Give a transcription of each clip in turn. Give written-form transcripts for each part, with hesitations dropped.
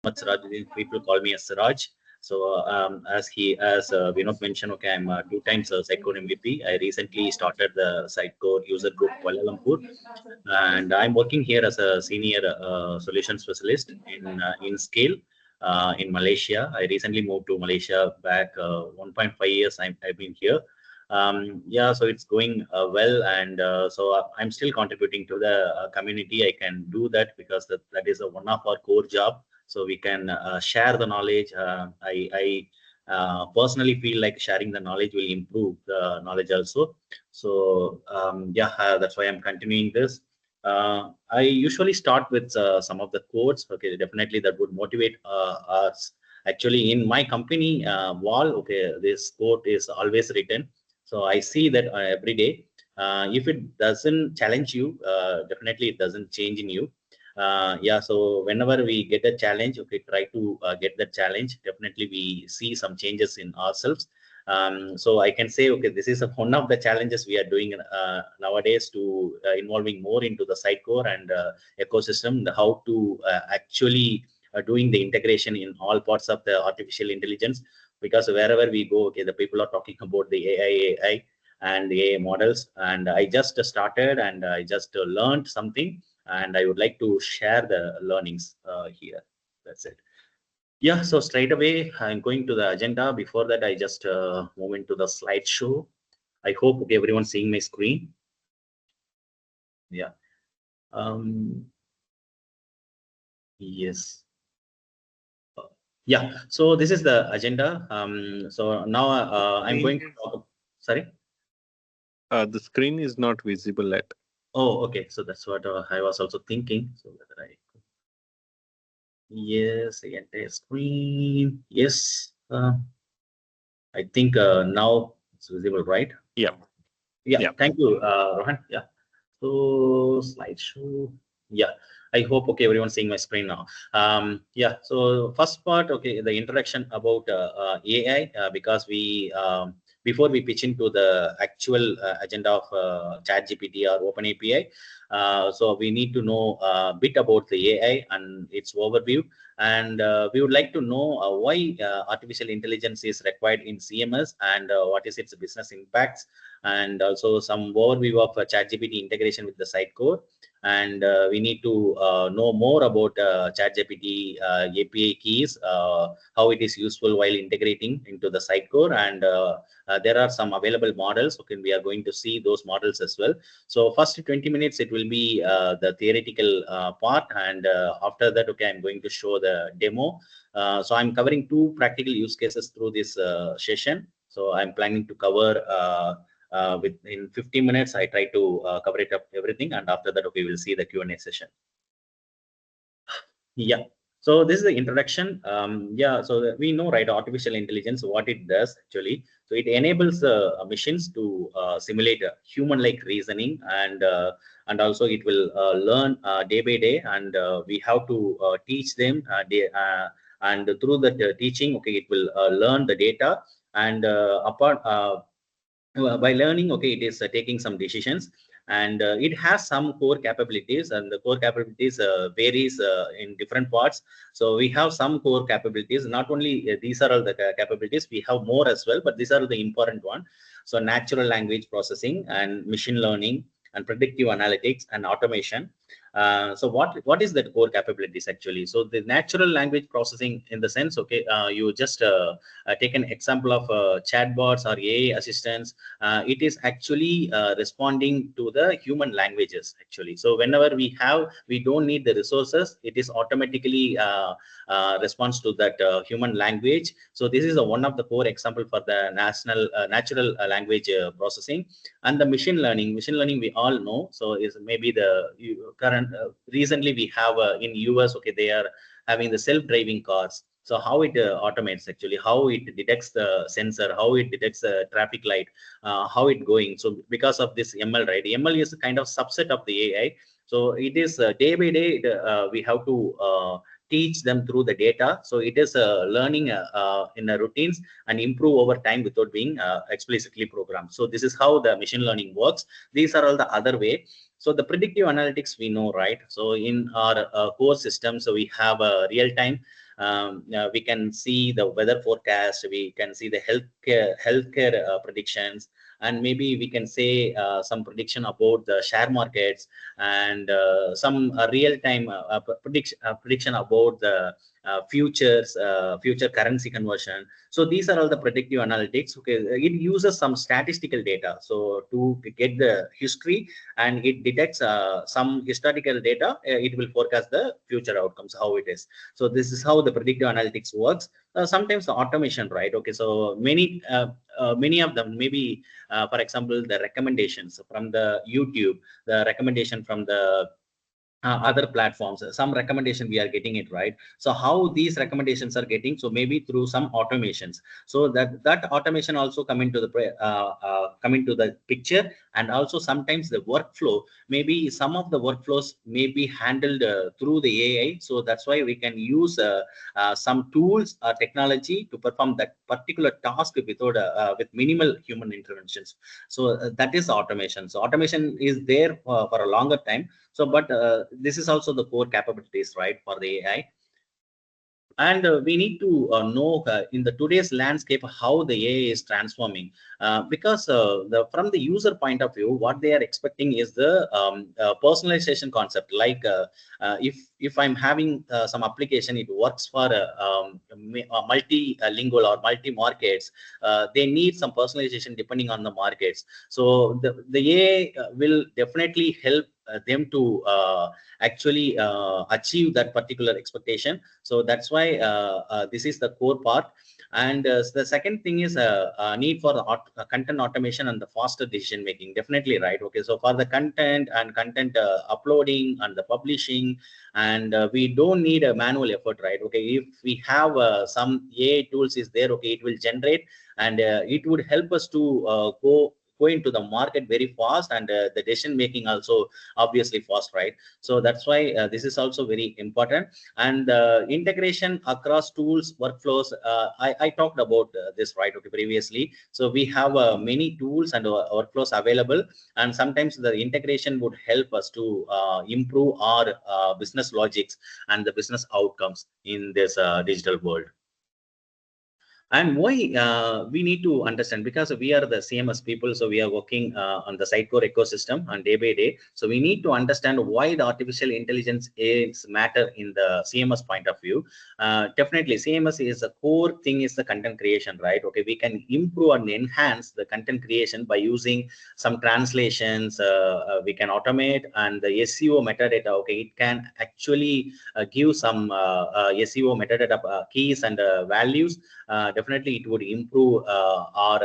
Mohamed Sirajudeen. People call me as Siraj. So as Vinod mentioned, okay, I'm two times Sitecore MVP. I recently started the Sitecore user group Kuala Lumpur, and I'm working here as a senior solution specialist in scale in Malaysia. I recently moved to Malaysia back 1.5 years. I've been here. Yeah, so it's going well, and I'm still contributing to the community. I can do that because that is one of our core job. So we can share the knowledge. I personally feel like sharing the knowledge will improve the knowledge also. So yeah, that's why I'm continuing this. I usually start with some of the quotes. Okay, definitely that would motivate us. Actually, in my company wall, okay, this quote is always written. So I see that every day. If it doesn't challenge you, definitely it doesn't change in you. Yeah, so whenever we get a challenge, okay, try to get that challenge. Definitely, we see some changes in ourselves. So I can say, okay, this is one of the challenges we are doing nowadays to involving more into the Sitecore and ecosystem, how to actually doing the integration in all parts of the artificial intelligence. Because wherever we go, okay, the people are talking about the AI and the AI models. And I just started and I just learned something, and I would like to share the learnings here. That's it. Yeah, so straight away, I'm going to the agenda. Before that, I just move into the slideshow. I hope okay, everyone's seeing my screen. Yeah. Um, yes. Yeah. So this is the agenda. So now I'm Screen going to is talk. Sorry. the screen is not visible yet. Oh, okay. So that's what I was also thinking. So whether I yes, the entire screen. Yes. I think now it's visible, right? Yeah, Yeah. yeah. Thank you, Rohan. Yeah. So slideshow. Yeah, I hope okay everyone's seeing my screen now. Yeah. So first part, okay, the introduction about AI because we before we pitch into the actual agenda of ChatGPT or OpenAPI, so we need to know a bit about the AI and its overview, and we would like to know why artificial intelligence is required in CMS and what is its business impacts, and also some overview of ChatGPT integration with the Sitecore. And we need to know more about ChatGPT API keys, how it is useful while integrating into the Sitecore, and there are some available models. Okay, we are going to see those models as well. So first 20 minutes it will be the theoretical part, and after that, okay, I'm going to show the demo. So I'm covering two practical use cases through this session. So I'm planning to cover within 15 minutes. I try to cover it up everything, and after that, okay, we'll see the Q&A session. Yeah. So this is the introduction. Yeah. So we know, right, artificial intelligence, what it does actually. So it enables machines to simulate human-like reasoning, and also it will learn day by day, and we have to teach them and through the teaching, okay, it will learn the data, and apart by learning, okay, it is taking some decisions, and it has some core capabilities, and the core capabilities varies in different parts. So we have some core capabilities. Not only these are all the capabilities, we have more as well, but these are the important one. So natural language processing and machine learning and predictive analytics and automation. So what is that core capabilities actually? So the natural language processing, in the sense, okay, you just take an example of chatbots or AI assistants. It is actually responding to the human languages actually. So whenever we don't need the resources, it is automatically responds to that human language. So this is one of the core example for the natural language processing. And the machine learning we all know. So is maybe the current recently we have in US, okay, they are having the self-driving cars. So how it automates actually, how it detects the sensor, how it detects the traffic light, how it going. So because of this ML, right? ML is a kind of subset of the AI. So it is day by day, we have to teach them through the data. So it is learning in the routines and improve over time without being explicitly programmed. So this is how the machine learning works. These are all the other way. So the predictive analytics we know, right? So in our core system, so we have a real time We can see the weather forecast, we can see the healthcare predictions, and maybe we can say some prediction about the share markets, and some real-time prediction about the future currency conversion. So these are all the predictive analytics. Okay, it uses some statistical data so to get the history, and it detects some historical data. It will forecast the future outcomes, how it is. So this is how the predictive analytics works. Sometimes the automation, right? Okay, so many of them, maybe for example, the recommendations from the YouTube, the recommendation from the other platforms, some recommendation we are getting it, right? So how these recommendations are getting, so maybe through some automations, so that automation also come into the picture. And also sometimes the workflow, maybe some of the workflows may be handled through the AI. So that's why we can use some tools or technology to perform that particular task without with minimal human interventions. So that is automation. So automation is there for a longer time. So but this is also the core capabilities, right, for the AI. And we need to know in the today's landscape how the AI is transforming, because from the user point of view, what they are expecting is the personalization concept. Like if I'm having some application, it works for multilingual or multi markets. They need some personalization depending on the markets. So the AI will definitely help them to actually achieve that particular expectation. So that's why this is the core part. And the second thing is need for the content automation and the faster decision making, definitely, right? Okay, so for the content uploading and the publishing, and we don't need a manual effort, right? Okay, if we have some AI tools is there, okay, it will generate, and it would help us to go into the market very fast, and the decision making also obviously fast, right? So that's why this is also very important. And integration across tools, workflows, I talked about this, right? Okay, previously. So we have many tools and workflows available, and sometimes the integration would help us to improve our business logics and the business outcomes in this digital world. And why we need to understand, because we are the CMS people, so we are working on the Sitecore ecosystem on day by day. So we need to understand why the artificial intelligence is matter in the CMS point of view. Definitely, CMS is a core thing is the content creation, right? Okay, we can improve and enhance the content creation by using some translations. We can automate, and the SEO metadata. Okay, it can actually give some SEO metadata keys and values. Definitely it would improve our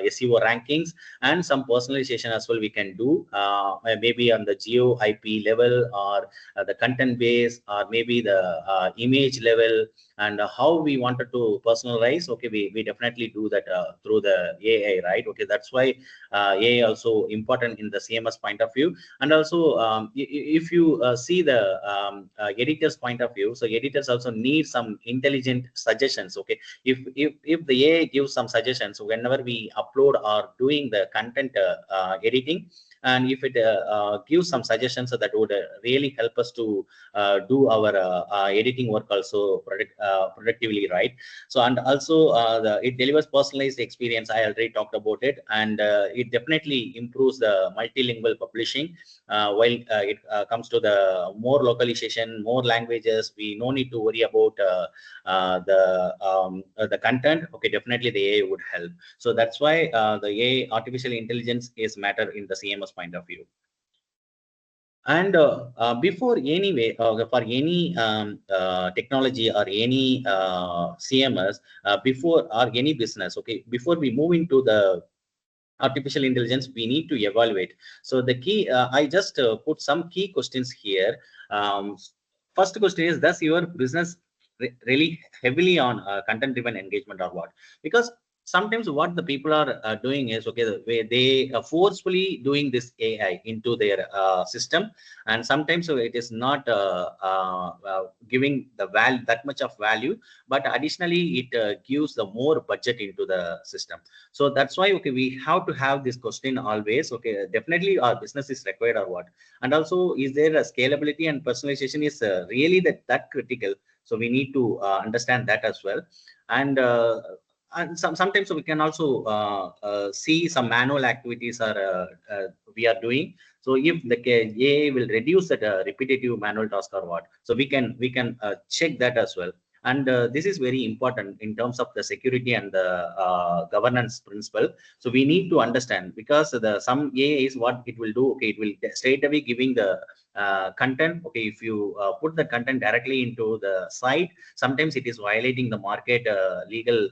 SEO rankings, and some personalization as well we can do, maybe on the geo IP level, or the content base, or maybe the image level, and how we wanted to personalize. Okay, we definitely do that through the AI, right? Okay, that's why AI also important in the CMS point of view. And also if you see the editors point of view, so editors also need some intelligent suggestions. Okay, if the AI gives some suggestions whenever we upload or doing the content editing, and if it gives some suggestions, so that would really help us to do our editing work also productively, right? So and also it delivers personalized experience. I already talked about it, and it definitely improves the multilingual publishing. While it comes to the more localization, more languages, we no need to worry about the content. Okay, definitely the AI would help. So that's why the AI, artificial intelligence, is matter in the CMS point of view. And before anyway, for any technology or any CMS, before or any business, okay, before we move into the artificial intelligence, we need to evaluate. So the key, I just put some key questions here. First question is, does your business really heavily on content driven engagement or what? Because sometimes what the people are doing is, okay, the way they are forcefully doing this AI into their system, and sometimes so it is not giving the value, that much of value, but additionally it gives the more budget into the system. So that's why, okay, we have to have this question always, okay, definitely our business is required or what, and also is there a scalability and personalization is really that critical. So we need to understand that as well. And sometimes we can also see some manual activities are we are doing. So if the AI will reduce that repetitive manual task or what, so we can check that as well. And this is very important in terms of the security and the governance principle. So we need to understand, because the some AI is what it will do. Okay, it will straight away giving the content. Okay, if you put the content directly into the site, sometimes it is violating the market legal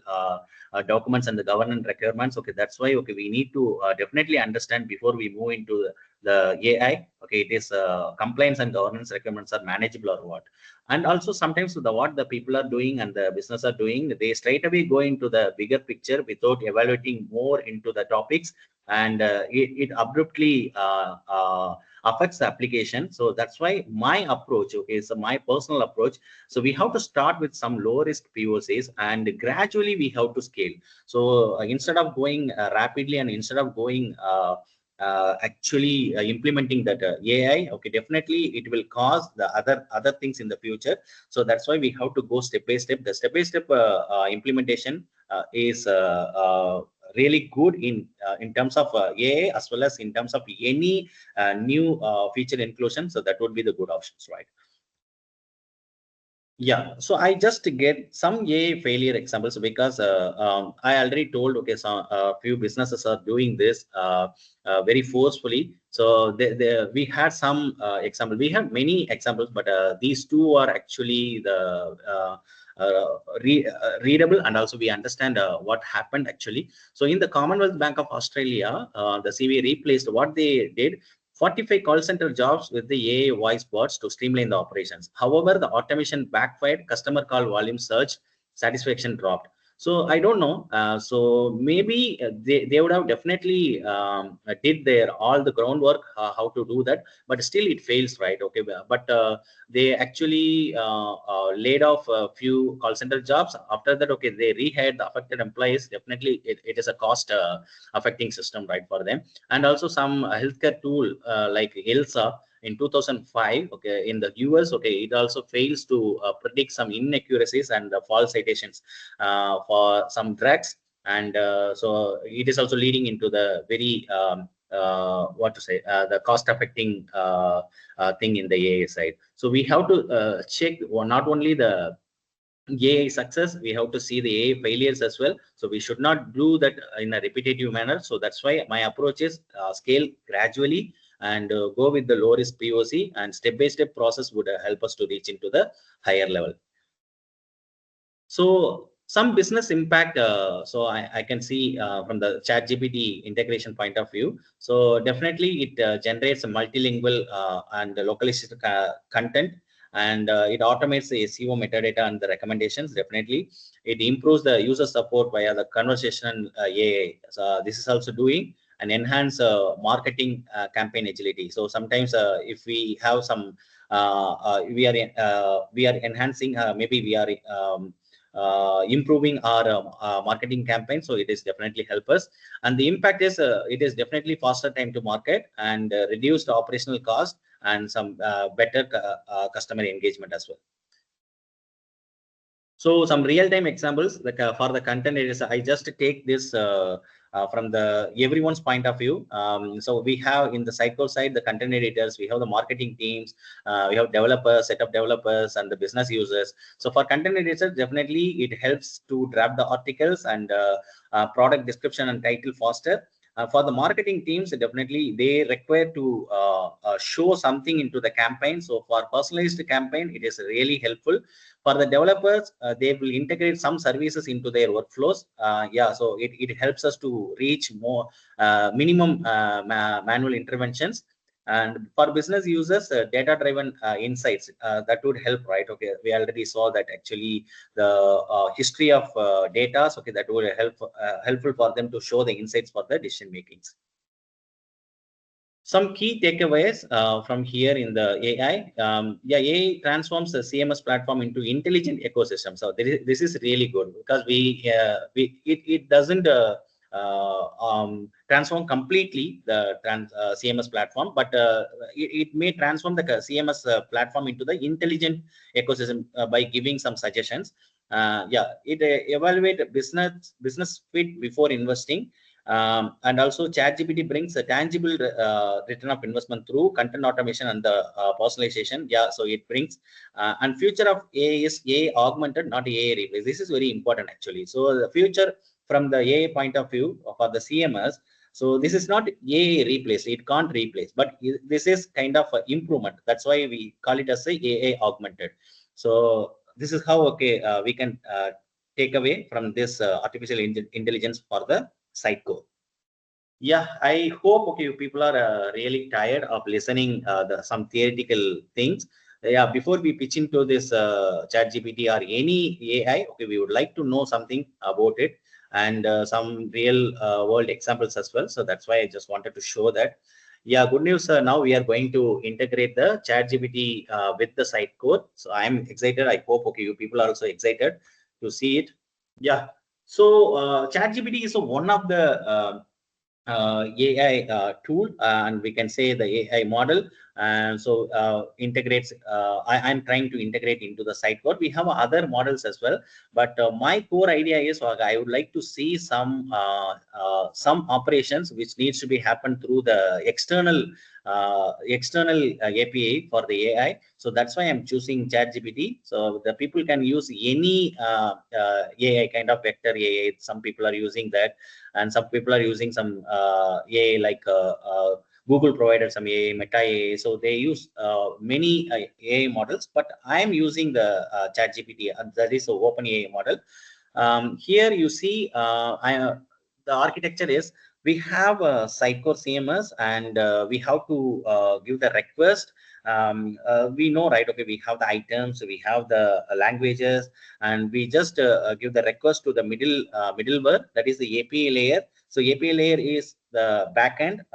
documents and the governance requirements. Okay, that's why, okay, we need to definitely understand before we move into the AI. Okay, it is compliance and governance requirements are manageable or what. And also sometimes the what the people are doing and the business are doing, they straight away go into the bigger picture without evaluating more into the topics, and it abruptly affects the application. So that's why my approach, okay, so my personal approach, so we have to start with some low risk POCs and gradually we have to scale. So instead of going rapidly, and instead of going actually implementing that AI, okay, definitely it will cause the other things in the future. So that's why we have to go step by step. The step by step implementation is really good in terms of AI, as well as in terms of any new feature inclusion. So that would be the good options, right? Yeah, so I just get some AI failure examples, because I already told, okay, so few businesses are doing this very forcefully. So we had some example. We have many examples, but these two are actually the readable, and also we understand what happened actually. So in the Commonwealth Bank of Australia, the CBA replaced what they did. 45 call center jobs with the AI voice bots to streamline the operations. However, the automation backfired, customer call volume surged, satisfaction dropped. So I don't know. So maybe they would have definitely did their all the groundwork how to do that, but still it fails, right? Okay, but they actually laid off a few call center jobs. After that, okay, they rehired the affected employees. Definitely, it is a cost affecting system, right, for them. And also some healthcare tool like Elsa in 2005, okay, in the US, okay, it also fails to predict some inaccuracies and false citations for some drugs. And so it is also leading into the very what to say, the cost affecting thing in the AI side. So we have to check not only the AI success, we have to see the AI failures as well. So we should not do that in a repetitive manner. So that's why my approach is scale gradually, and go with the low risk POC, and step by step process would help us to reach into the higher level. So some business impact, so I can see from the ChatGPT integration point of view. So definitely it generates a multilingual and localized content, and it automates the SEO metadata and the recommendations. Definitely, it improves the user support via the conversational AI. So this is also doing and enhance marketing campaign agility. So sometimes if we have some we are enhancing, maybe we are improving our marketing campaign. So it is definitely help us, and the impact is it is definitely faster time to market, and reduced operational cost, and some better customer engagement as well. So some real-time examples, like for the content editors, I just take this from the everyone's point of view. So we have in the Sitecore side, the content editors, we have the marketing teams, we have developers, set of developers, and the business users. So for content editors, definitely it helps to draft the articles and product description and title faster. For the marketing teams, definitely they require to show something into the campaign. So for personalized campaign, it is really helpful. For the developers, they will integrate some services into their workflows. Yeah, so it helps us to reach more minimum manual interventions. And for business users, data-driven insights that would help, right? Okay, we already saw that actually the history of data, so, okay, that would help helpful for them to show the insights for the decision makings. Some key takeaways from here in the AI. Yeah, AI transforms the CMS platform into intelligent ecosystem. So this is really good because it doesn't transform completely the CMS platform, but it may transform the CMS platform into the intelligent ecosystem by giving some suggestions. Yeah, it evaluate business fit before investing. And also ChatGPT brings a tangible return of investment through content automation and the personalization. Yeah, so it brings and future of AI is AI augmented, not AI replace. This is very important actually. So the future from the AI point of view for the CMS. So this is not AI replace. It can't replace, but this is kind of an improvement. That's why we call it as a AI augmented. So this is how we can take away from this artificial intelligence for the Sitecore. Yeah, I hope people are really tired of listening some theoretical things. Yeah, before we pitch into this ChatGPT or any AI, okay, we would like to know something about it and some real world examples as well. So that's why I just wanted to show that. Yeah, good news. Now we are going to integrate the ChatGPT with the Sitecore. So I'm excited. I hope you people are also excited to see it. Yeah. So ChatGPT is one of the AI tool, and we can say the AI model. And so integrates. I'm trying to integrate into the Sitecore. We have other models as well, but my core idea is I would like to see some operations which needs to be happen through the external API for the AI. So that's why I'm choosing ChatGPT. So the people can use any AI kind of vector AI. Some people are using that, and some people are using some AI like Google provided some AI, Meta AI. So they use many AI models, but I'm using the ChatGPT. That is the open AI model. Here you see the architecture is we have a Sitecore CMS, and we have to give the request. We know, right? Okay, we have the items, we have the languages, and we just give the request to the middleware, that is the API layer. So API layer is the backend,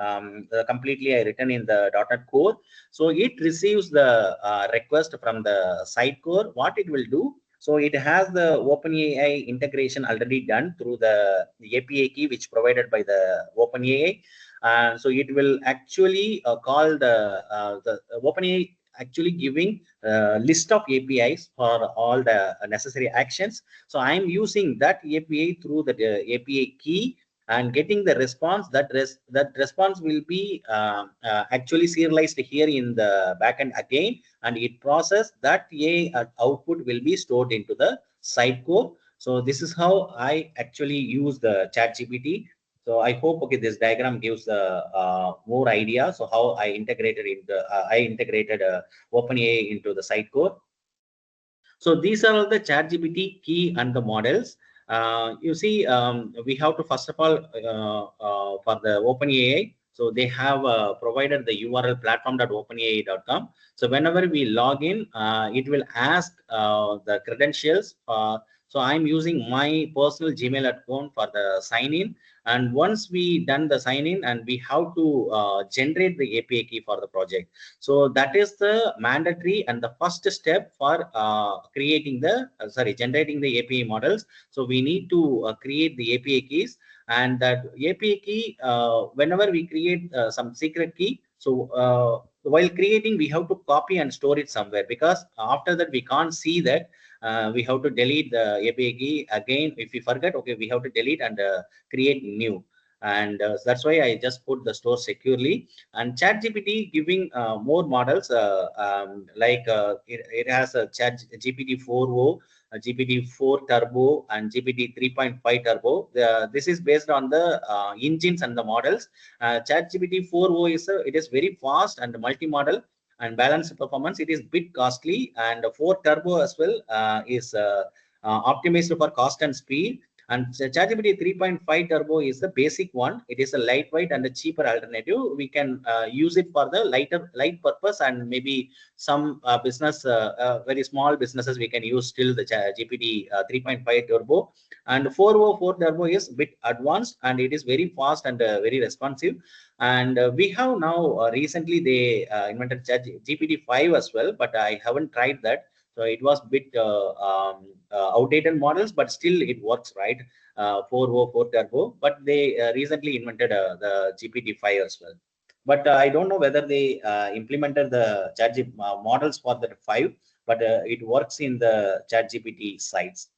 completely I written in the .NET Core. So it receives the request from the Sitecore. What it will do? So it has the OpenAI integration already done through the API key which provided by the OpenAI. So it will actually call the OpenAI actually giving a list of APIs for all the necessary actions. So I'm using that API through the API key and getting the response. That response will be actually serialized here in the backend again, and it process that AI output will be stored into the Sitecore. So this is how I actually use the ChatGPT. So I hope this diagram gives more idea. So how I integrated OpenAI into the Sitecore. So these are all the ChatGPT key and the models. You see, we have to first of all for the OpenAI. So they have provided the URL platform.openai.com. So whenever we log in, it will ask the credentials. So I'm using my personal Gmail account for the sign in. And once we done the sign in, and we have to generate the API key for the project. So that is the mandatory and the first step for generating the API models. So we need to create the API keys, and that API key, whenever we create some secret key, so while creating, we have to copy and store it somewhere, because after that we can't see that. We have to delete the API key again. If we forget, okay, we have to delete and create new. And that's why I just put the store securely. And ChatGPT giving more models, it has a ChatGPT 4o, GPT-4 Turbo, and GPT 3.5 Turbo. This is based on the engines and the models. ChatGPT 4o it is very fast and multi-model and balanced performance. It is bit costly, and 4 Turbo as well is optimized for cost and speed. And ChatGPT 3.5 Turbo is the basic one. It is a lightweight and a cheaper alternative. We can use it for the light purpose, and maybe some business, very small businesses, we can use still the GPT 3.5 Turbo. And 404 Turbo is a bit advanced, and it is very fast and very responsive. And we have now recently they invented GPT 5 as well, but I haven't tried that. So it was bit outdated models, but still it works, right? 404 Turbo, but they recently invented the GPT-5 as well. But I don't know whether they implemented the ChatGPT models for the 5, but it works in the ChatGPT sites.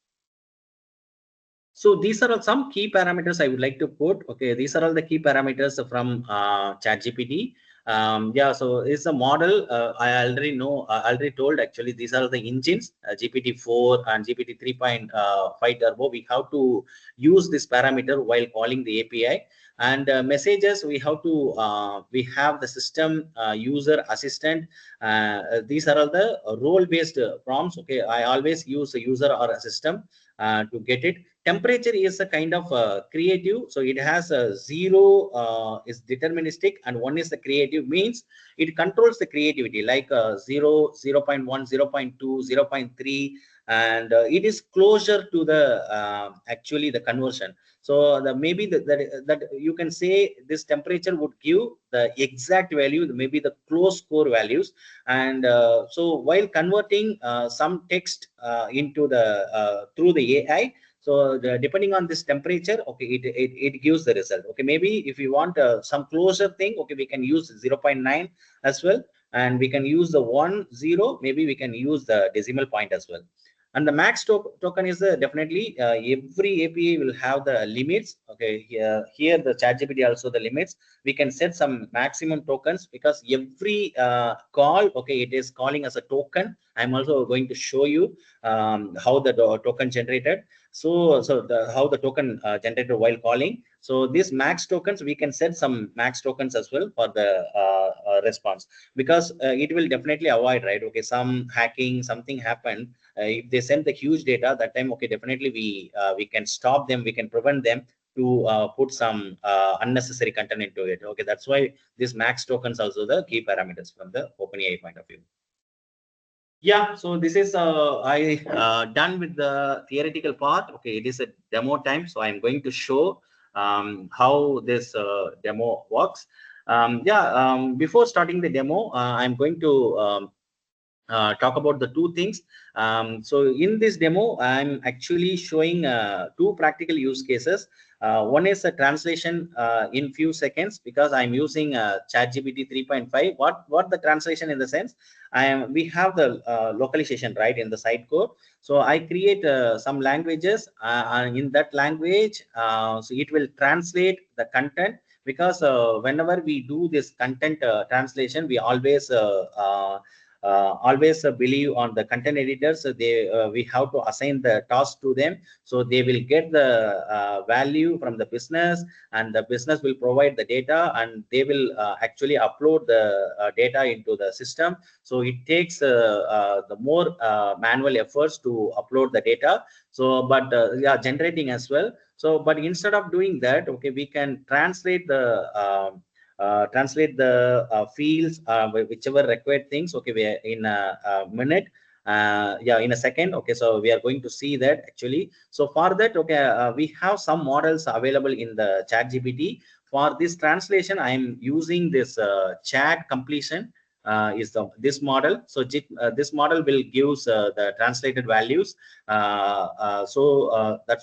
So these are all some key parameters I would like to put. Okay, these are all the key parameters from ChatGPT. Yeah, so it's a model. I already know. I already told actually these are the engines. GPT-4 and GPT 3.5 Turbo. We have to use this parameter while calling the API. And messages, we have to we have the system user assistant. These are all the role-based prompts. Okay, I always use a user or a system to get it. Temperature is a kind of creative, so it has a 0 is deterministic, and 1 is the creative, means it controls the creativity, like 0, 0.1, 0.2, 0.3, and it is closer to the actually the conversion. So the maybe that you can say this temperature would give the exact value, maybe the close score values. And so while converting some text into the through the AI, so depending on this temperature, okay, it gives the result. Okay, maybe if you want some closer thing, okay, we can use 0.9 as well, and we can use the 1 0, maybe we can use the decimal point as well. And the max token is definitely every API will have the limits. Okay, here the ChatGPT also the limits. We can set some maximum tokens, because every call, okay, it is calling as a token. I'm also going to show you how the token generated. So how the token generated while calling. So these max tokens, we can set some max tokens as well for the response, because it will definitely avoid, right? Okay, some hacking, something happened. If they send the huge data, that time, okay, definitely we can stop them, we can prevent them to put some unnecessary content into it. Okay, that's why this max tokens also the key parameters from the OpenAI point of view. Yeah, so this is I done with the theoretical part. Okay, it is a demo time, so I'm going to show how this demo works. Yeah, before starting the demo, I'm going to talk about the two things. So in this demo, I'm actually showing two practical use cases. One is a translation in few seconds, because I'm using ChatGPT 3.5. What the translation in the sense? We have the localization right in the Sitecore. So I create some languages, and in that language, so it will translate the content, because whenever we do this content translation, we always believe on the content editors. So they we have to assign the task to them, so they will get the value from the business, and the business will provide the data, and they will actually upload the data into the system. So it takes the more manual efforts to upload the data. So but yeah, generating as well. So but instead of doing that, okay, we can translate the fields, whichever required things. Okay, we are in a minute, yeah, in a second. Okay, so we are going to see that actually. So for that, okay, we have some models available in the chat gpt. For this translation, I am using this chat completion is this model. So this model will gives the translated values. That's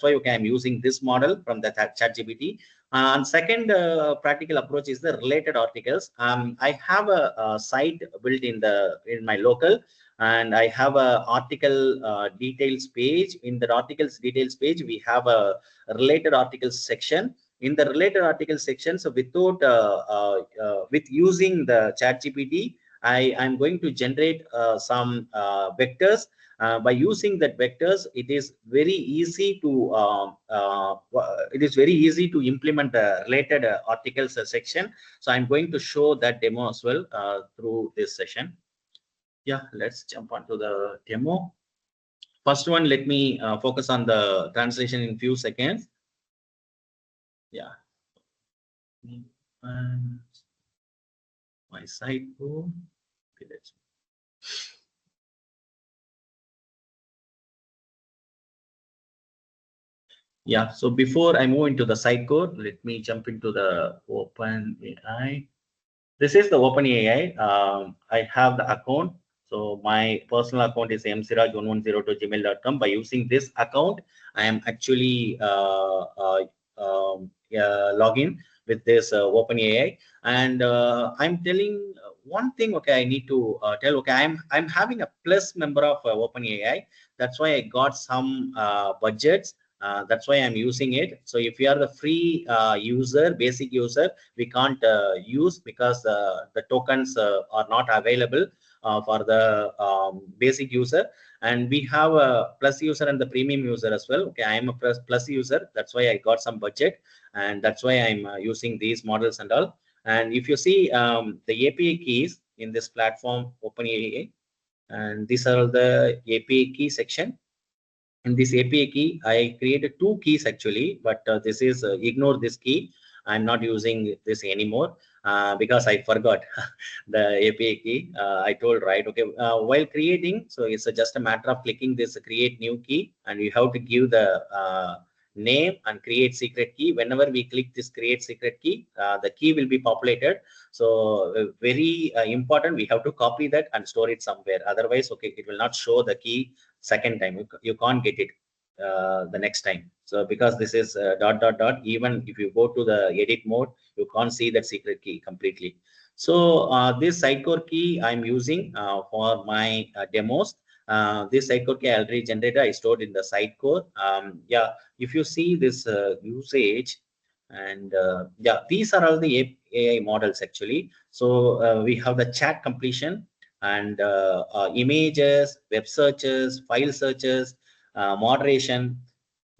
why, okay, I'm using this model from the chat gpt. And second practical approach is the related articles. I have a site built in my local, and I have a article details page. In the articles details page, we have a related articles section. In the related articles section, so without with using the chat gpt, I'm going to generate some vectors. By using that vectors, it is very easy to implement the related articles section. So I'm going to show that demo as well through this session. Yeah, let's jump onto the demo. First one, let me focus on the translation in few seconds. Yeah. And my site go. Okay, yeah. So before I move into the Sitecore, let me jump into the OpenAI. This is the OpenAI. I have the account. So my personal account is msiraj1102@gmail.com. By using this account, I am actually login with this OpenAI, and I'm telling one thing. Okay, I need to tell. Okay, I'm having a plus member of OpenAI. That's why I got some budgets. That's why I'm using it. So if you are the free user, basic user, we can't use because the tokens are not available for the basic user, and we have a plus user and the premium user as well. Okay, I am a plus user, that's why I got some budget, and that's why I'm using these models and all. And if you see the API keys in this platform OpenAI, and these are the API key section. In this API key, I created two keys actually, but this is ignore this key. I'm not using this anymore because I forgot the API key. I told right, okay, while creating, so it's just a matter of clicking this create new key, and you have to give the name and create secret key. Whenever we click this create secret key, the key will be populated. So very important, we have to copy that and store it somewhere. Otherwise, okay, it will not show the key second time. You can't get it the next time. So because this is dot dot dot, even if you go to the edit mode, you can't see that secret key completely. So this Sitecore key I'm using for my demos. This Sitecore key I already generated, I stored in the Sitecore. Yeah, if you see this usage, and yeah, these are all the AI models actually. So we have the chat completion, and images, web searches, file searches, moderation,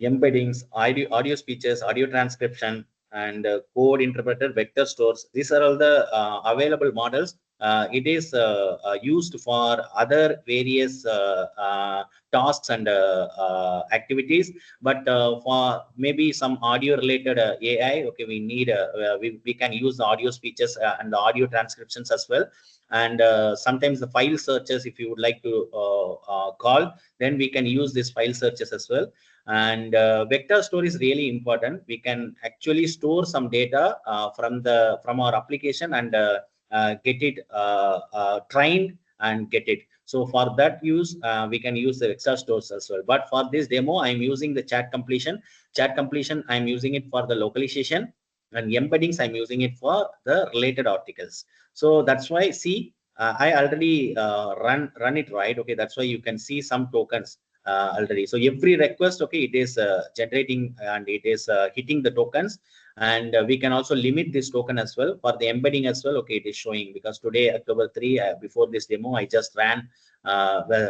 embeddings, audio speeches, audio transcription, and code interpreter, vector stores. These are all the available models. It is used for other various tasks and activities, but for maybe some audio related AI, okay, we need we can use the audio speeches and the audio transcriptions as well. And sometimes the file searches, if you would like to call, then we can use these file searches as well. And vector store is really important. We can actually store some data from our application and get it trained and get it. So for that use, we can use the vector stores as well. But for this demo, I'm using the chat completion. Chat completion, I'm using it for the localization, and embeddings, I'm using it for the related articles. So that's why, see, I already run it right. Okay, that's why you can see some tokens already. So every request, okay, it is generating and it is hitting the tokens, and we can also limit this token as well for the embedding as well. Okay, it is showing because today October 3, before this demo, I just ran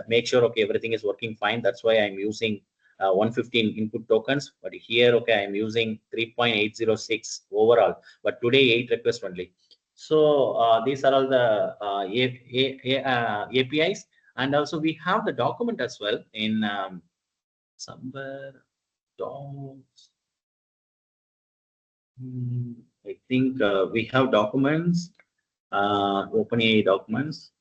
make sure okay everything is working fine. That's why I'm using 115 input tokens, but here okay I'm using 3.806 overall, but today 8 requests only. So these are all the APIs, and also we have the document as well in somewhere docs. I think we have documents, OpenAI documents.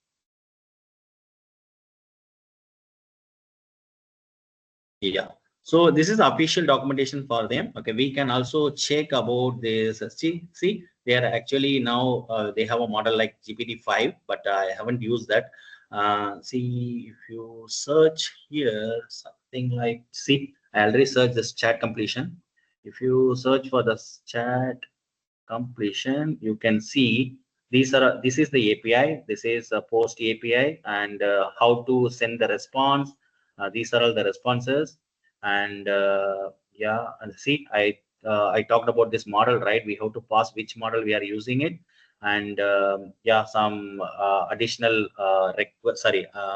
Yeah. So this is official documentation for them. Okay, we can also check about this. See, they are actually now they have a model like GPT-5, but I haven't used that. See, if you search here something like, see, I already searched this chat completion. If you search for the chat completion, you can see this is the API, this is a post API, and how to send the response. These are all the responses, and yeah, and see, I talked about this model, right? We have to pass which model we are using it, and yeah, some additional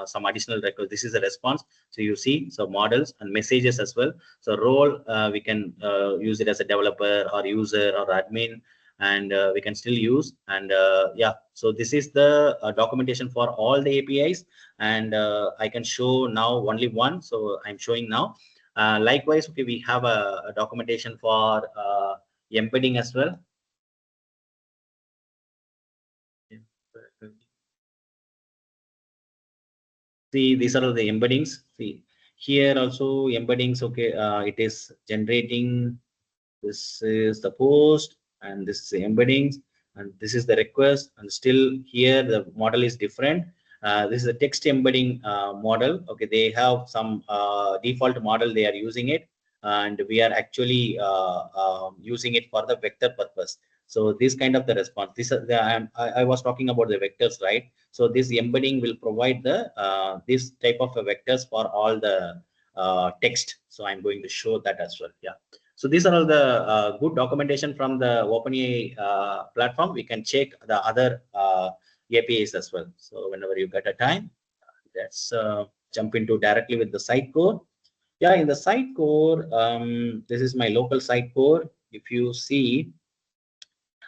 some additional request. This is a response. So you see, so models and messages as well. So role, we can use it as a developer or user or admin. and we can still use. And yeah, so this is the documentation for all the APIs, and I can show now only one, so I'm showing now. Likewise, okay, we have a documentation for embedding as well. See, these are the embeddings. See, here also embeddings, okay, it is generating. This is the post, and this is the embeddings, and this is the request. And still here the model is different. This is a text embedding model. Okay, they have some default model they are using it, and we are actually using it for the vector purpose. So this kind of the response. This I was talking about the vectors, right? So this embedding will provide the this type of vectors for all the text. So I'm going to show that as well. Yeah. So these are all the good documentation from the OpenAI platform. We can check the other APIs as well. So whenever you get a time, let's jump into directly with the Sitecore. Yeah, in the Sitecore, this is my local Sitecore. If you see,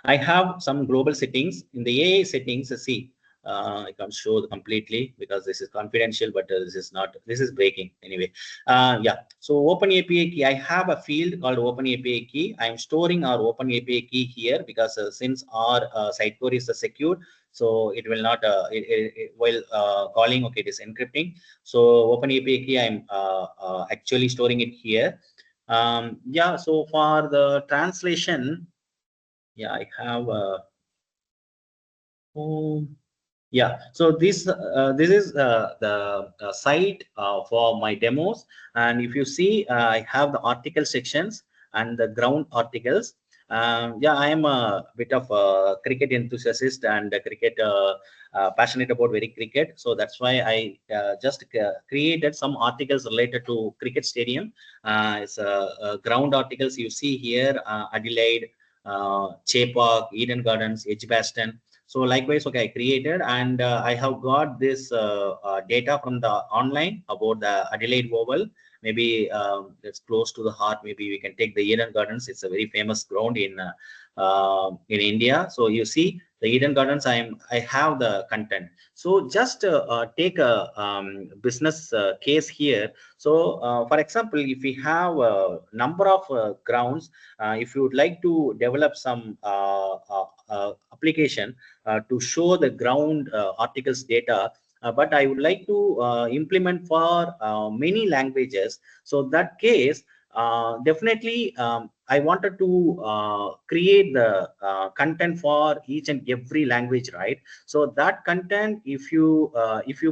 I have some global settings in the AI settings. See, I can't show completely because this is confidential, but this is not, this is breaking anyway. Yeah, so Open API key, I have a field called Open API key. I'm storing our Open API key here because since our Sitecore is secure, so it will not, while calling, okay, it is encrypting. So Open API key, I'm actually storing it here. Yeah, so for the translation, yeah, I have oh, yeah, so this is the site for my demos, and if you see, I have the article sections and the ground articles. Yeah, I am a bit of a cricket enthusiast and a cricket passionate about very cricket, so that's why I just created some articles related to cricket stadium. It's ground articles you see here: Adelaide, Chepauk, Eden Gardens, Edgbaston. So likewise, okay, I created, and I have got this data from the online about the Adelaide Oval. Maybe it's close to the heart. Maybe we can take the Eden Gardens. It's a very famous ground in India. So you see the Eden Gardens. I have the content. So just take a business case here. So for example, if we have a number of grounds, if you would like to develop some application to show the ground articles data, but I would like to implement for many languages. So that case, definitely I wanted to create the content for each and every language, right? So that content, if you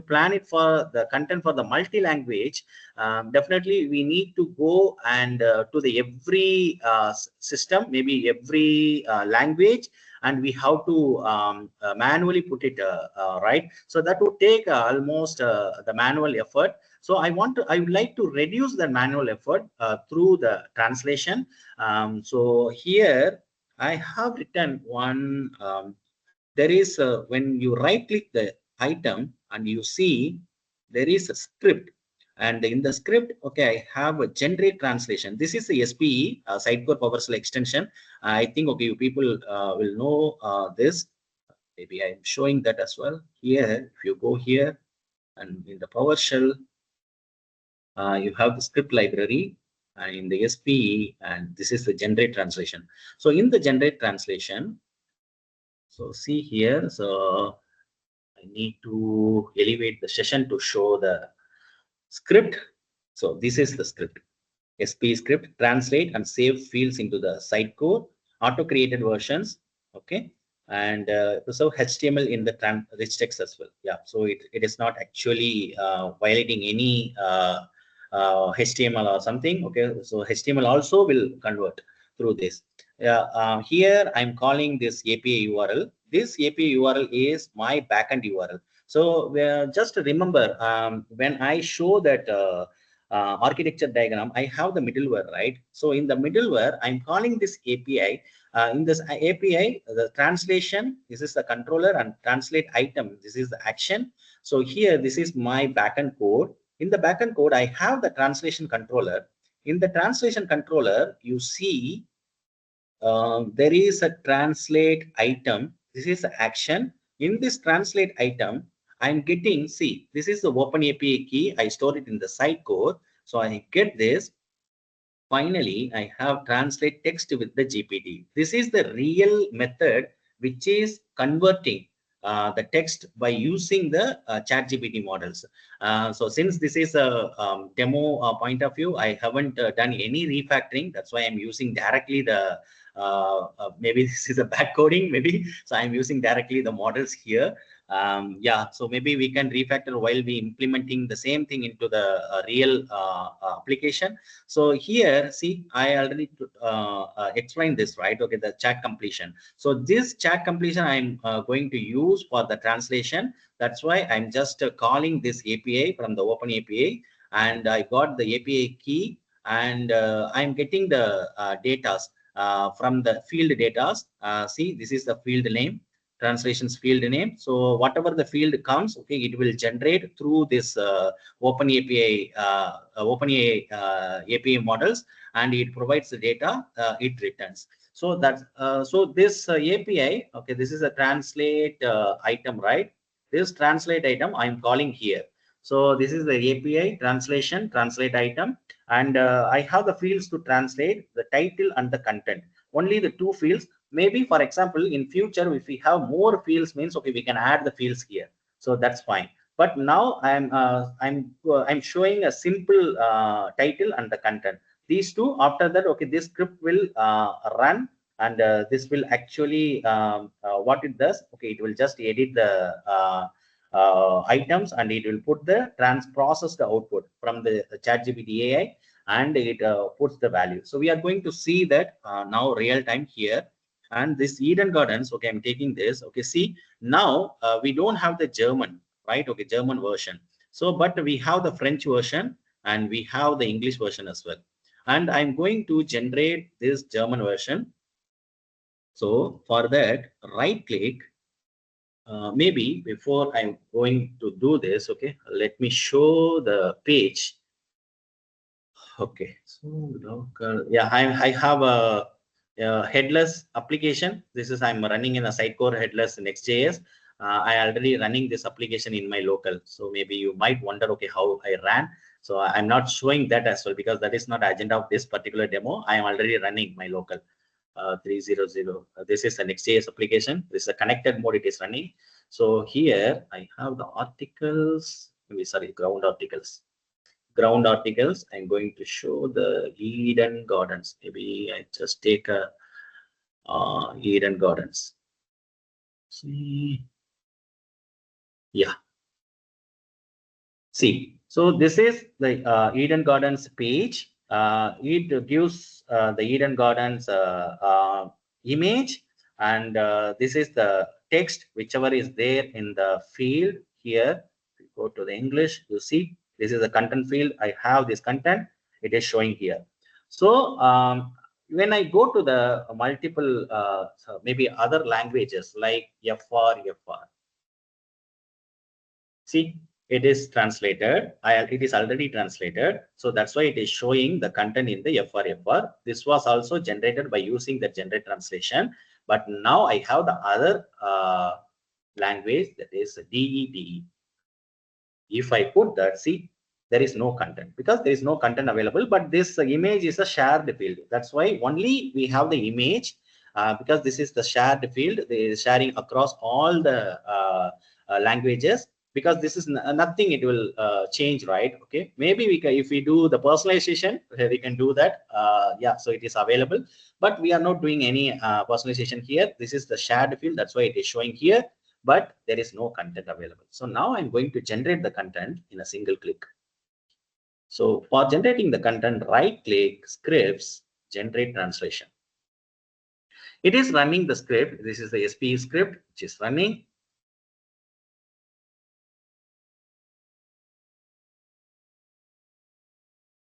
plan it for the content for the multi-language, definitely we need to go and to the every system, maybe every language, and we have to manually put it right. So that would take almost the manual effort. So I would like to reduce the manual effort through the translation. So here I have written one. There is when you right click the item and you see there is a script, and in the script, okay, I have a generate translation. This is the SPE, Sitecore PowerShell extension. I think, okay, you people will know this. Maybe I'm showing that as well here. If you go here and in the PowerShell, you have the script library and in the SPE, and this is the generate translation. So in the generate translation, so see here, so I need to elevate the session to show the script. So this is the script. SP script, translate and save fields into the Sitecore, auto created versions. Okay. And so HTML in the rich text as well. Yeah. So it is not actually violating any HTML or something. Okay. So HTML also will convert through this. Yeah. Here I'm calling this API URL. This API URL is my backend URL. So just remember when I show that architecture diagram, I have the middleware, right? So in the middleware, I'm calling this API. In this API, the translation, this is the controller, and translate item, this is the action. So here, this is my backend code. In the backend code, I have the translation controller. In the translation controller, you see there is a translate item. This is the action. In this translate item, I'm getting, see, this is the Open API key. I store it in the Sitecore. So I get this. Finally, I have translate text with the GPT. This is the real method which is converting the text by using the ChatGPT models. So since this is a demo point of view, I haven't done any refactoring. That's why I'm using directly the maybe this is a back coding, maybe. So I'm using directly the models here. Yeah, so maybe we can refactor while we implementing the same thing into the real application. So here, see, I already explained this, right? Okay, the chat completion. So this chat completion I'm going to use for the translation. That's why I'm just calling this API from the Open API, and I got the API key, and I'm getting the data from the field data. See, this is the field name, translations field name. So whatever the field comes, okay, it will generate through this Open API API models, and it provides the data. It returns. So that's so this API. Okay, this is a translate item, right? This translate item I'm calling here. So this is the API translate item, and I have the fields to translate the title and the content. Only the two fields. Maybe, for example, in future, if we have more fields, means okay, we can add the fields here. So that's fine. But now I'm showing a simple title and the content. These two. After that, okay, this script will run, and this will actually what it does. Okay, it will just edit the items, and it will put the process the output from the ChatGPT AI, and it puts the value. So we are going to see that now real time here. And this Eden Gardens, okay, I'm taking this. Okay, see, now we don't have the German, right? Okay, German version. So, but we have the French version, and we have the English version as well. And I'm going to generate this German version. So for that, right click. Maybe before I'm going to do this, okay, let me show the page. Okay, so local, yeah, I have a headless application. This is I'm running in a Sitecore headless Next.js. I already running this application in my local. So maybe you might wonder, okay, how I ran. So I'm not showing that as well, because that is not agenda of this particular demo. I am already running my local 300. This is a Next.js application. This is a connected mode. It is running. So here I have the articles. Maybe sorry, ground articles. I'm going to show the Eden Gardens. Maybe I just take a Eden Gardens. See, yeah. See, so this is the Eden Gardens page. It gives the Eden Gardens image, and this is the text, whichever is there in the field here. If you go to the English, you see this is the content field. I have this content. It is showing here. So when I go to the multiple, so maybe other languages like FR, see, it is translated. It is already translated. So that's why it is showing the content in the FR. This was also generated by using the generate translation. But now I have the other language, that is DE. If I put that, see, there is no content, because there is no content available, but this image is a shared field. That's why only we have the image, because this is the shared field. They are sharing across all the languages, because this is nothing, it will change, right? Okay, maybe we can, if we do the personalization, we can do that. Yeah, so it is available, but we are not doing any personalization here. This is the shared field. That's why it is showing here, but there is no content available. So now I'm going to generate the content in a single click. So for generating the content, right click, scripts, generate translation. It is running the script. This is the SPE script which is running.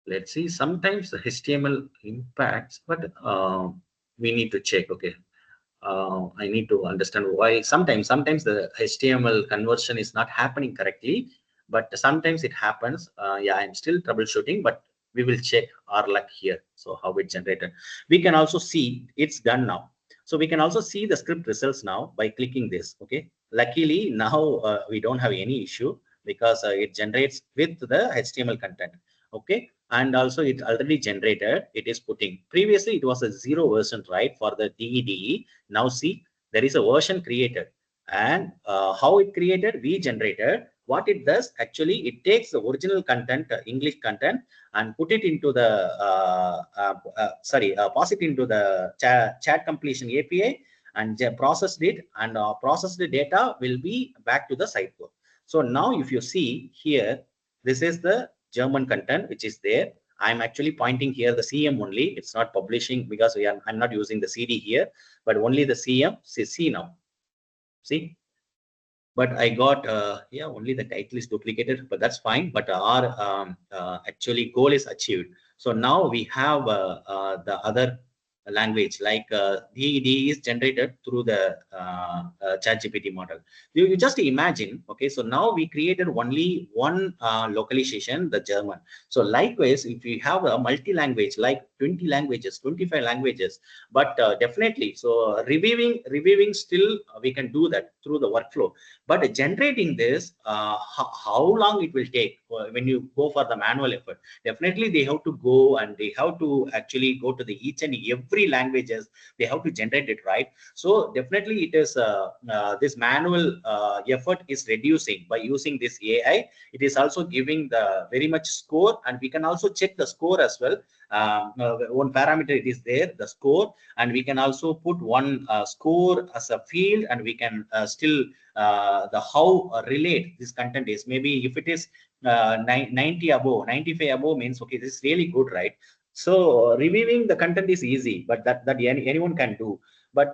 Let's see, sometimes the HTML impacts, but we need to check. Okay, I need to understand why sometimes the HTML conversion is not happening correctly, but sometimes it happens. Yeah, I'm still troubleshooting, but we will check our luck here. So how it generated. We can also see it's done now. So we can also see the script results now by clicking this. Okay. Luckily now we don't have any issue because it generates with the HTML content. Okay. And also it already generated. It is putting. Previously it was a 0 version, right, for the DEDE. Now see there is a version created, and how it created, we generated. What it does actually, it takes the original content, English content, and put it into the pass it into the chat completion API, and processed it, and processed data will be back to the Sitecore. So now if you see here, this is the German content which is there. I'm actually pointing here the CM only. It's not publishing because I'm not using the CD here, but only the CM. See now. See, but I got yeah, only the title is duplicated, but that's fine. But our actually goal is achieved. So now we have the other language, like DED is generated through the ChatGPT model. You just imagine, okay, so now we created only one localization, the German. So likewise, if you have a multi-language, like 20 languages, 25 languages, but definitely, so reviewing still we can do that through the workflow. But generating this, how long it will take when you go for the manual effort? Definitely they have to go and they have to actually go to the each and every languages. They have to generate it, right? So definitely it is this manual effort is reducing by using this AI. It is also giving the very much score, and we can also check the score as well. One parameter it is there, the score, and we can also put one score as a field, and we can still the how relate this content is. Maybe if it is 90 above, 95 above means okay, this is really good, right? So reviewing the content is easy, but that anyone can do. But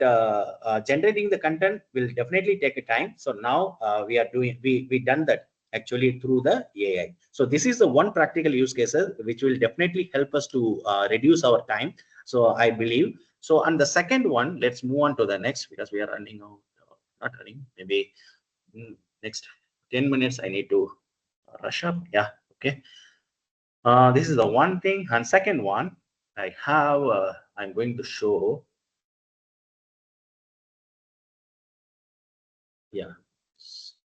generating the content will definitely take a time. So now we are doing, we done that actually through the AI. So this is the one practical use cases which will definitely help us to reduce our time. So I believe so. And the second one, let's move on to the next, because we are running out. Not running, maybe next 10 minutes I need to rush up. Yeah, okay. This is the one thing. And second one, I have, I'm going to show. Yeah,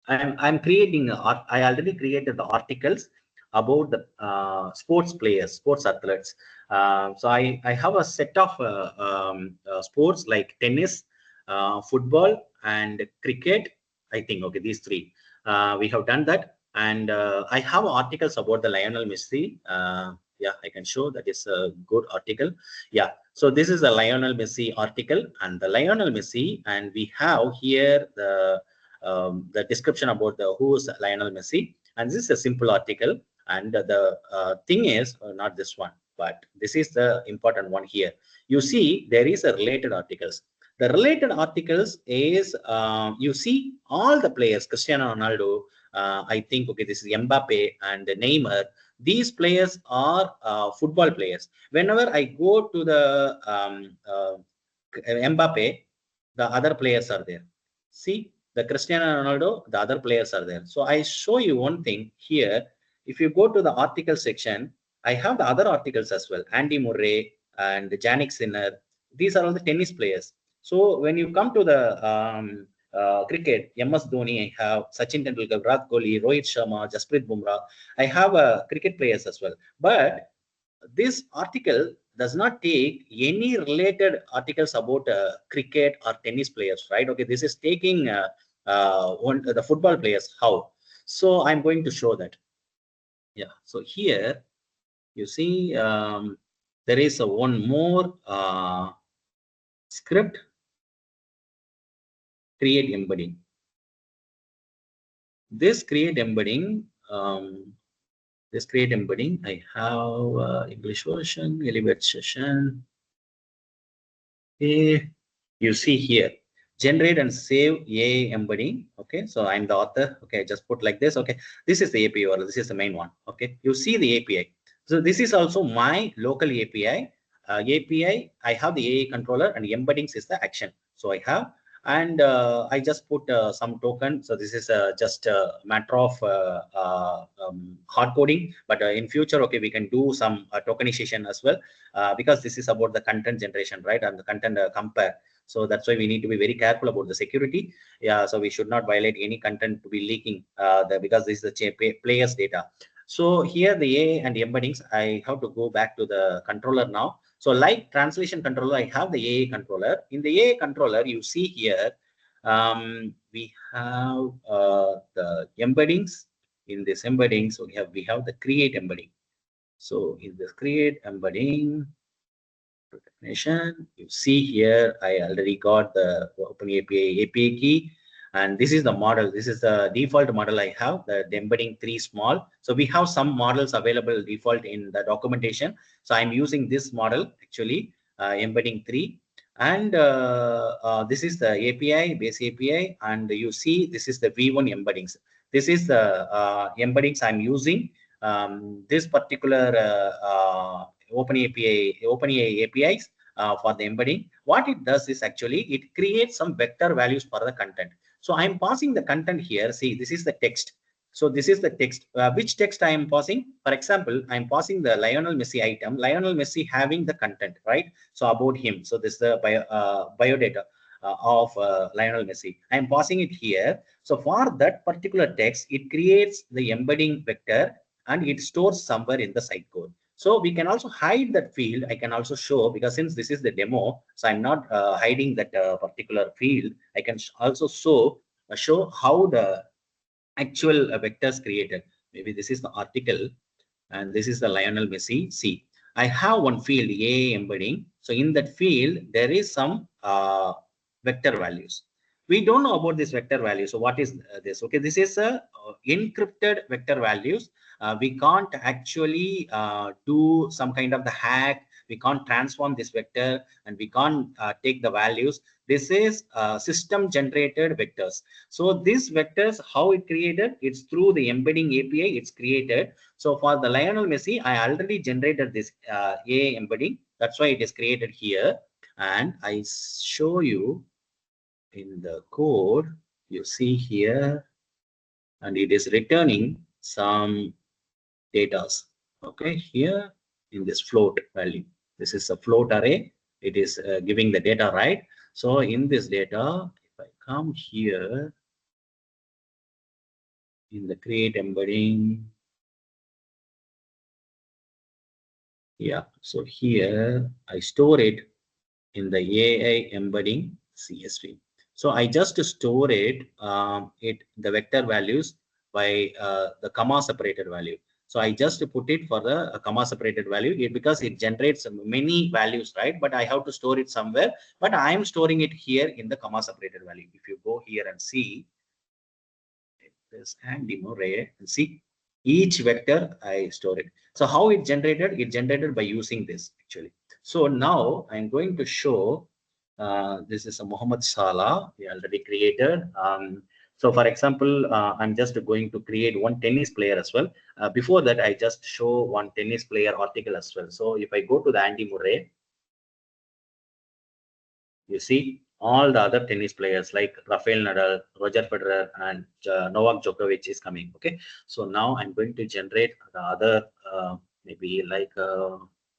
I'm creating. I already created the articles about the sports players, sports athletes. So I have a set of sports like tennis, football, and cricket. I think okay, these three. We have done that, and I have articles about the Lionel Messi. Yeah, I can show that is a good article. Yeah, so this is the Lionel Messi article, and the Lionel Messi, and we have here the description about the who is Lionel Messi, and this is a simple article. And the thing is not this one, but this is the important one here. You see, there is a related articles. The related articles is you see all the players, Cristiano Ronaldo, I think okay, this is Mbappe and Neymar. These players are football players. Whenever I go to the Mbappe, the other players are there. See, the Cristiano Ronaldo, the other players are there. So I show you one thing here. If you go to the article section, I have the other articles as well. Andy Murray and Jannik Sinner. These are all the tennis players. So when you come to the cricket, MS Dhoni, I have Sachin Tendulkar, Virat Kohli, Rohit Sharma, Jasprit Bumrah. I have cricket players as well. But this article does not take any related articles about cricket or tennis players, right? Okay, this is taking the football players. How? So I'm going to show that. Yeah. So here you see there is a one more script, create embedding. This create embedding. This create embedding. I have English version, elevate session. Okay, you see here, generate and save AI embedding. Okay, so I'm the author. Okay, just put like this. Okay, this is the API, or this is the main one. Okay, you see the API. So this is also my local API. I have the AI controller, and embeddings is the action. So I have And I just put some token. So this is just a matter of hard coding, but in future, okay, we can do some tokenization as well, because this is about the content generation, right? And the content compare. So that's why we need to be very careful about the security. Yeah, so we should not violate any content to be leaking because this is the player's data. So here the AI and embeddings, I have to go back to the controller now. So like translation controller, I have the AI controller. In the AI controller, you see here, we have the embeddings. In this embedding, so we have the create embedding. So in this create embedding, definition. You see here, I already got the OpenAPI key, and this is the model. This is the default model I have, the embedding 3 small. So we have some models available default in the documentation. So I'm using this model actually, embedding 3. And this is the API, base API, and you see this is the V1 embeddings. This is the embeddings I'm using. This particular OpenAI APIs for the embedding. What it does is actually it creates some vector values for the content. So I'm passing the content here. See, this is the text. So this is the text. Which text I am passing? For example, I'm passing the Lionel Messi item. Lionel Messi having the content, right? So about him. So this is the biodata of Lionel Messi. I'm passing it here. So for that particular text, it creates the embedding vector and it stores somewhere in the Sitecore. So we can also hide that field. I can also show, because since this is the demo, so I'm not hiding that particular field. I can also show how the actual vectors created. Maybe this is the article and this is the Lionel Messi. See, I have one field, A embedding. So in that field, there is some vector values. We don't know about this vector value. So what is this? Okay, this is a encrypted vector values. We can't actually do some kind of the hack. We can't transform this vector and we can't take the values. This is system generated vectors. So these vectors, how it created? It's through the embedding API. It's created. So for the Lionel Messi, I already generated this AI embedding. That's why it is created here. And I show you in the code, you see here, and it is returning some datas. Okay, here in this float value. This is a float array. It is giving the data, right? So in this data, if I come here in the create embedding, yeah, so here I store it in the AI embedding CSV. So I just store it the vector values by the comma separated value. So I just put it for the comma separated value because it generates many values, right? But I have to store it somewhere. But I am storing it here in the comma separated value. If you go here and see, this and demo array and see each vector I store it. So how it generated? It generated by using this actually. So now I'm going to show this is a Mohamed Salah we already created. So for example, I'm just going to create one tennis player as well. Before that, I just show one tennis player article as well. So if I go to the Andy Murray, you see all the other tennis players like Rafael Nadal, Roger Federer, and Novak Djokovic is coming. Okay, so now I'm going to generate the other maybe like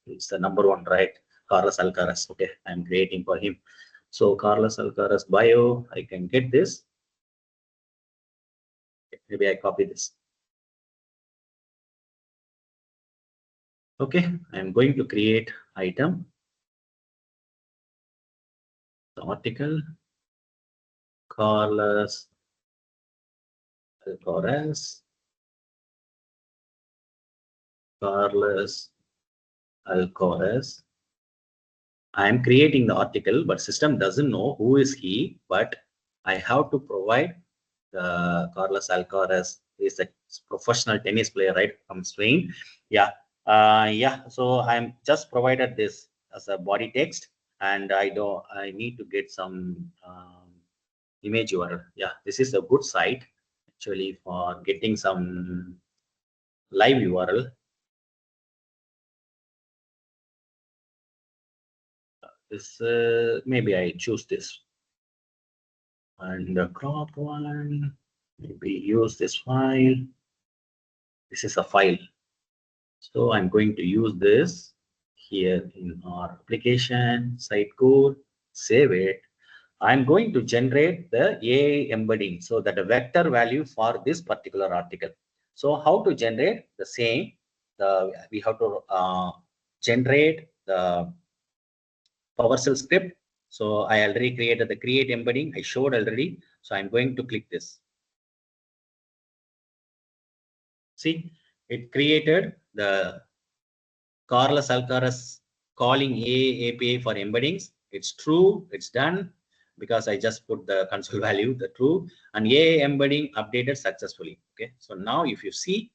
it's the number one, right? Carlos Alcaraz. Okay, I'm creating for him. So Carlos Alcaraz bio, I can get this. Maybe I copy this. Okay, I'm going to create item, the article, Carlos Alcaraz, Carlos Alcaraz. I'm creating the article, but system doesn't know who is he, but I have to provide the Carlos Alcaraz is a professional tennis player, right, from Spain. Yeah. Yeah. So I'm just provided this as a body text, and I need to get some image URL. Yeah, this is a good site actually for getting some live URL. This maybe I choose this. And the crop one, maybe use this file. This is a file. So I'm going to use this here in our application, Sitecore, save it. I'm going to generate the AI embedding, so that a vector value for this particular article. So how to generate the same? We have to generate the PowerShell script. So I already created the create embedding. I showed already. So I'm going to click this. See, it created the Carlos Alcaraz calling A API for embeddings. It's true. It's done because I just put the console value, the true, and A embedding updated successfully. Okay. So now if you see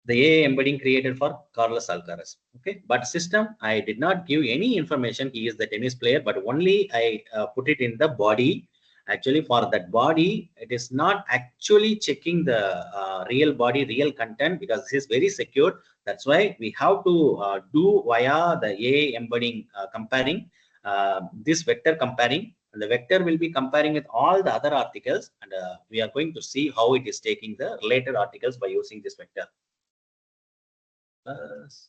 the AI embedding created for Carlos Alcaraz. Okay, but system, I did not give any information. He is the tennis player, but only I put it in the body. Actually, for that body, it is not actually checking the real body, real content, because this is very secure. That's why we have to do via the AI embedding comparing this vector comparing. And the vector will be comparing with all the other articles, and we are going to see how it is taking the related articles by using this vector. Alcaraz.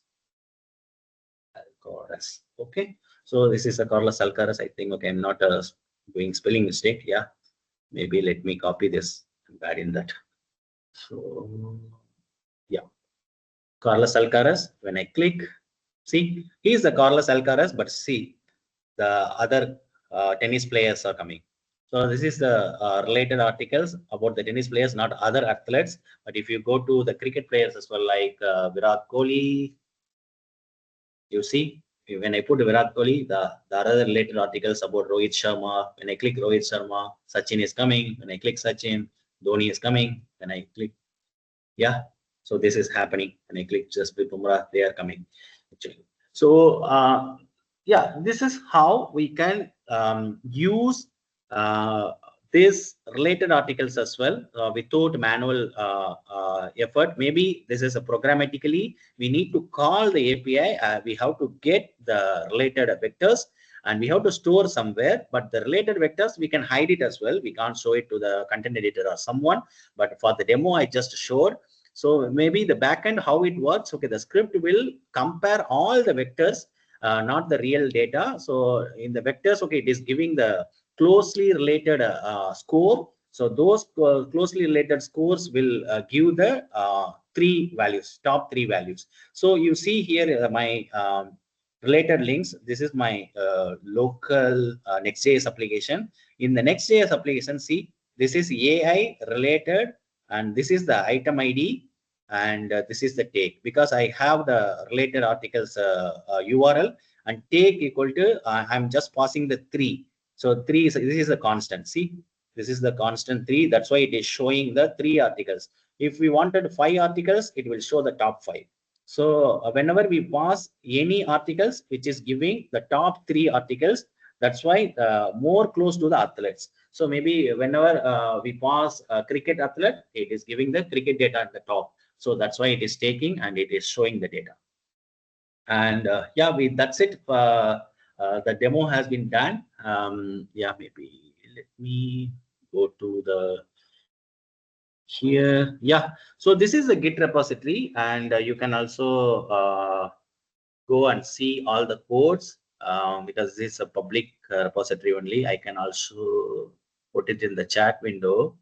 Okay, so this is a Carlos Alcaraz. I think. Okay, I'm not doing spelling mistake. Yeah, maybe let me copy this and add in that. So yeah, Carlos Alcaraz. When I click, see, he is the Carlos Alcaraz, but see, the other tennis players are coming. So this is the related articles about the tennis players, not other athletes. But if you go to the cricket players as well, like Virat Kohli, you see, when I put Virat Kohli, the other related articles about Rohit Sharma, when I click Rohit Sharma, Sachin is coming. When I click Sachin, Dhoni is coming. When I click, yeah, so this is happening. When I click Jasprit Bumrah, they are coming. Actually. So, yeah, this is how we can use these related articles as well without manual effort. Maybe this is a programmatically, we need to call the API. We have to get the related vectors and we have to store somewhere, but the related vectors, we can hide it as well. We can't show it to the content editor or someone, but for the demo, I just showed. So maybe the backend, how it works. Okay, the script will compare all the vectors, not the real data. So in the vectors, okay, it is giving the closely related score. So those closely related scores will give the three values, top three values. So you see here my related links. This is my local Next.js application. In the Next.js application, see, this is AI related, and this is the item ID, and this is the take, because I have the related articles URL, and take equal to I'm just passing the 3. So 3 is, this is a constant. See, this is the constant 3. That's why it is showing the 3 articles. If we wanted 5 articles, it will show the top 5. So whenever we pass any articles which is giving the top 3 articles, that's why more close to the athletes. So maybe whenever we pass cricket athlete, it is giving the cricket data at the top. So that's why it is taking and it is showing the data. And yeah, that's it. The demo has been done. Yeah, maybe let me go to the here. Yeah, so this is a Git repository, and you can also go and see all the codes because this is a public repository only. I can also put it in the chat window.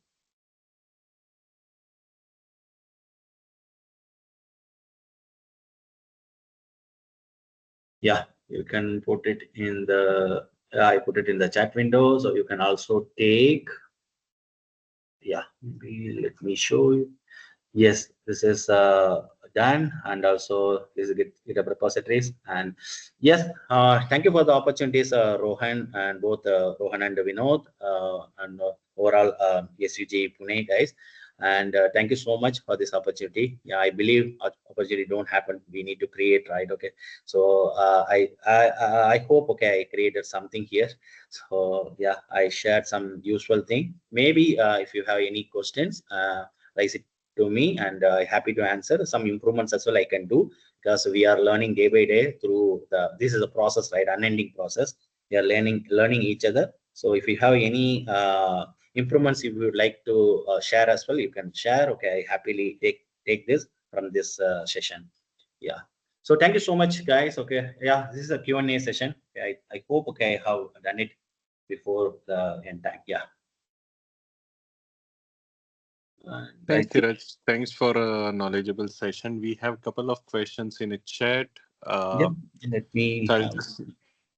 Yeah, you can put it in the, I put it in the chat window, so you can also take, yeah, maybe let me show you. Yes, this is done, and also this is GitHub repositories. And yes, thank you for the opportunities, Rohan, and both Rohan and Vinod, and overall SUG Pune guys. And thank you so much for this opportunity. Yeah, I believe opportunity don't happen. We need to create, right? Okay. So I hope, okay, I created something here. So yeah, I shared some useful thing. Maybe if you have any questions, raise it to me, and happy to answer. Some improvements as well I can do, because we are learning day by day through the, this is a process, right? Unending process. We are learning each other. So if you have any improvements you would like to share as well, you can share. Okay, I happily take this from this session. Yeah. So thank you so much, guys. Okay. Yeah, this is a Q&A session. Okay, I hope okay I have done it before the end time. Yeah. And I Thanks, think Tiraj. Thanks for a knowledgeable session. We have a couple of questions in the chat. yeah. Let me So I'll have just,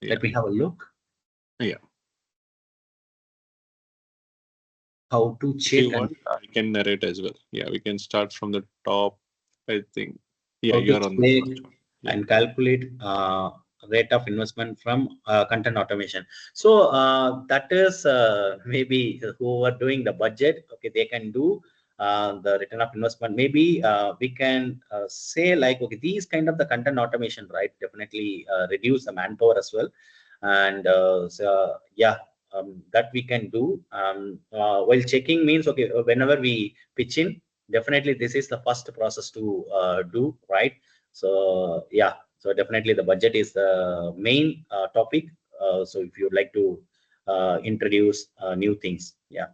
yeah, let me have a look. yeah. How to If you check and want, I can narrate as well. Yeah, we can start from the top. I think, yeah, how to you are on the check first one. Yeah. and calculate rate of investment from content automation. So that is maybe who are doing the budget. Okay, they can do the return of investment. Maybe we can say like, okay, these kind of the content automation, right? Definitely reduce the manpower as well. And so yeah, that we can do. While checking means, okay, whenever we pitch in, definitely this is the first process to do, right? So yeah, so definitely the budget is the main topic. So if you'd like to introduce new things, yeah.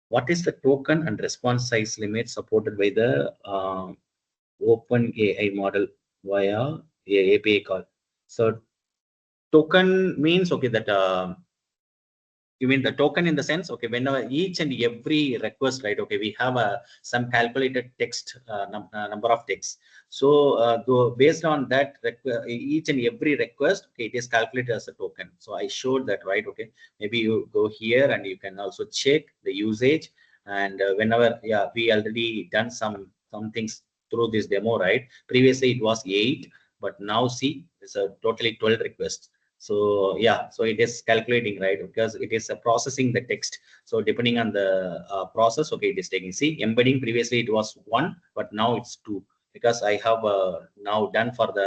What is the token and response size limit supported by the open AI model via a API call? So token means, okay, that you mean the token in the sense, okay, whenever each and every request, right? Okay, we have some calculated text number of texts. So based on that, each and every request, okay, it is calculated as a token. So I showed that, right? Okay, maybe you go here and you can also check the usage. And whenever, yeah, we already done some things through this demo, right? Previously it was 8, but now see, it's a totally 12 requests. So yeah, so it is calculating, right? Because it is processing the text. So depending on the process, okay, it is taking. See, embedding previously it was 1, but now it's 2, because I have now done for the